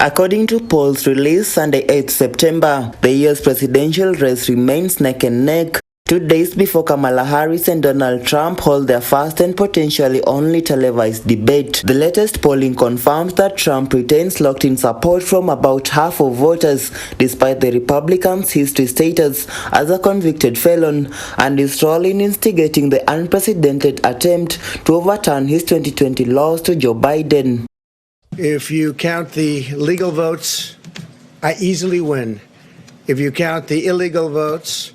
According to polls released Sunday 8 September, the US presidential race remains neck and neck 2 days before Kamala Harris and Donald Trump hold their first and potentially only televised debate. The latest polling confirms that Trump retains locked-in support from about half of voters, despite the Republicans' history status as a convicted felon, and is rolling instigating the unprecedented attempt to overturn his 2020 loss to Joe Biden. If you count the legal votes, I easily win. If you count the illegal votes,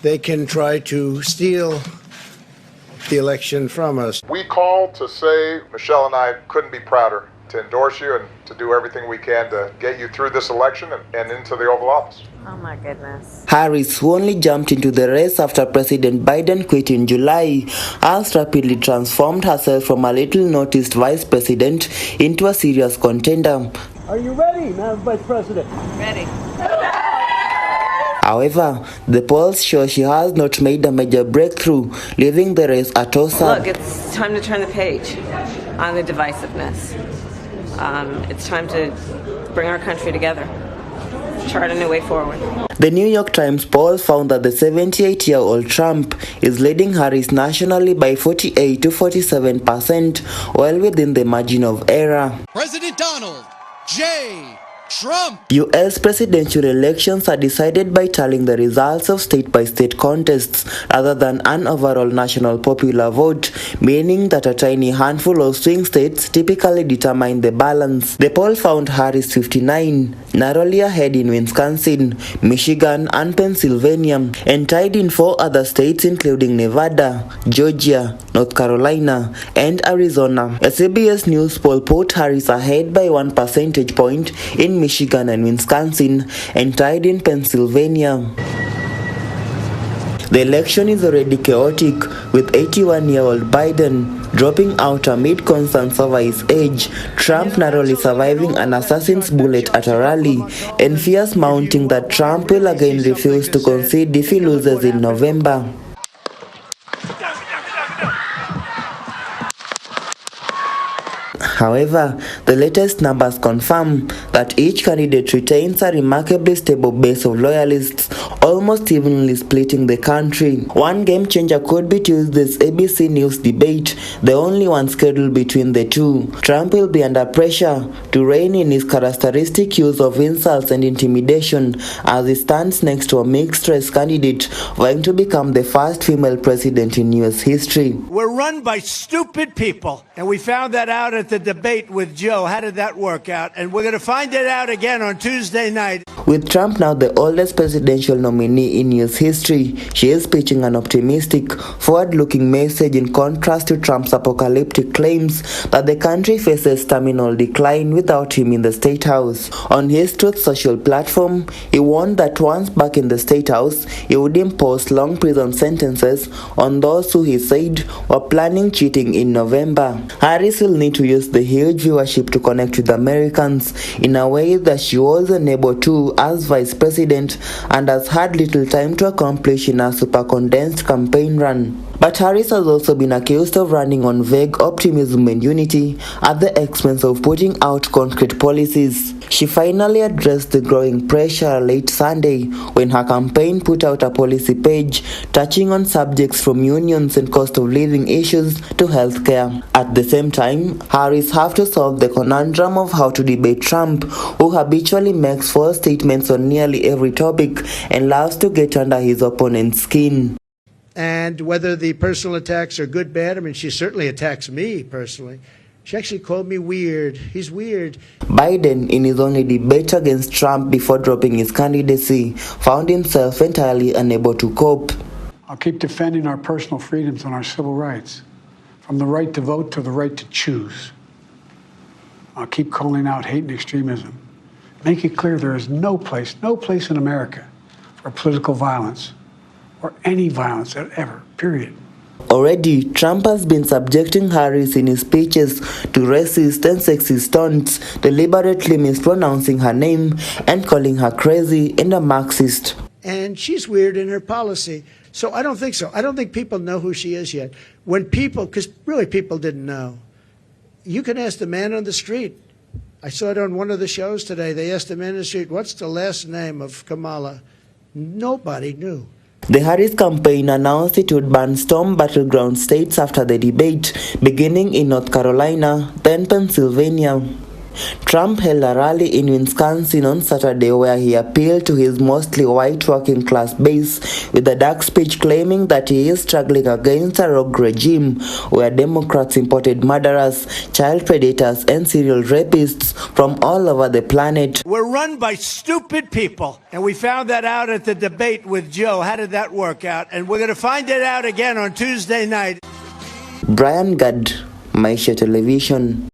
they can try to steal the election from us. We called to say Michelle and I couldn't be prouder to endorse you and to do everything we can to get you through this election and into the Oval Office. Oh my goodness. Harris, who only jumped into the race after President Biden quit in July, has rapidly transformed herself from a little-noticed vice president into a serious contender. Are you ready, Madam Vice President? Ready. However, the polls show she has not made a major breakthrough, leaving the race a toss-up. Look, it's time to turn the page on the divisiveness. It's time to bring our country together, chart a new way forward. The New York Times poll found that the 78-year-old Trump is leading Harris nationally by 48 to 47%, well within the margin of error. President Donald J. Trump. U.S. presidential elections are decided by tallying the results of state-by-state contests rather than an overall national popular vote, meaning that a tiny handful of swing states typically determine the balance. The poll found Harris 59, narrowly ahead in Wisconsin, Michigan, and Pennsylvania, and tied in 4 other states including Nevada, Georgia, North Carolina, and Arizona. A CBS News poll put Harris ahead by 1 percentage point in Michigan and Wisconsin, and tied in Pennsylvania. The election is already chaotic, with 81-year-old Biden dropping out amid concerns over his age, Trump narrowly surviving an assassin's bullet at a rally, and fears mounting that Trump will again refuse to concede if he loses in November. However, the latest numbers confirm that each candidate retains a remarkably stable base of loyalists, almost evenly splitting the country. One game changer could be Tuesday's ABC News debate, the only one scheduled between the two. Trump will be under pressure to rein in his characteristic use of insults and intimidation as he stands next to a mixed-race candidate vying to become the first female president in U.S. history. We're run by stupid people, and we found that out at the debate with Joe. How did that work out? And we're going to find it out again on Tuesday night. With Trump now the oldest presidential nominee in U.S. history, she is pitching an optimistic, forward-looking message in contrast to Trump's apocalyptic claims that the country faces terminal decline without him in the State House. On his Truth Social platform, he warned that once back in the State House, he would impose long prison sentences on those who he said were planning cheating in November. Harris will need to use the huge viewership to connect with Americans in a way that she was unable to as vice president and has had little time to accomplish in a super condensed campaign run. But Harris has also been accused of running on vague optimism and unity at the expense of putting out concrete policies. She finally addressed the growing pressure late Sunday when her campaign put out a policy page touching on subjects from unions and cost of living issues to healthcare. At the same time, Harris has to solve the conundrum of how to debate Trump, who habitually makes false statements on nearly every topic and loves to get under his opponent's skin. And whether the personal attacks are good, bad, I mean, she certainly attacks me personally. She actually called me weird. He's weird. Biden, in his only debate against Trump before dropping his candidacy, found himself entirely unable to cope. I'll keep defending our personal freedoms and our civil rights, from the right to vote to the right to choose. I'll keep calling out hate and extremism. Make it clear there is no place in America for political violence or any violence ever, period. Already, Trump has been subjecting Harris in his speeches to racist and sexist taunts, deliberately mispronouncing her name and calling her crazy and a Marxist. And she's weird in her policy. So I don't think so. I don't think people know who she is yet. When people, because really people didn't know, you can ask the man on the street. I saw it on one of the shows today. They asked the man in the street, what's the last name of Kamala? Nobody knew. The Harris campaign announced it would ban storm battleground states after the debate, beginning in North Carolina, then Pennsylvania. Trump held a rally in Wisconsin on Saturday where he appealed to his mostly white working class base with a dark speech claiming that he is struggling against a rogue regime where Democrats imported murderers, child predators, and serial rapists from all over the planet. We're run by stupid people, and we found that out at the debate with Joe. How did that work out? And we're going to find it out again on Tuesday night. Brian Gad, Maisha Television.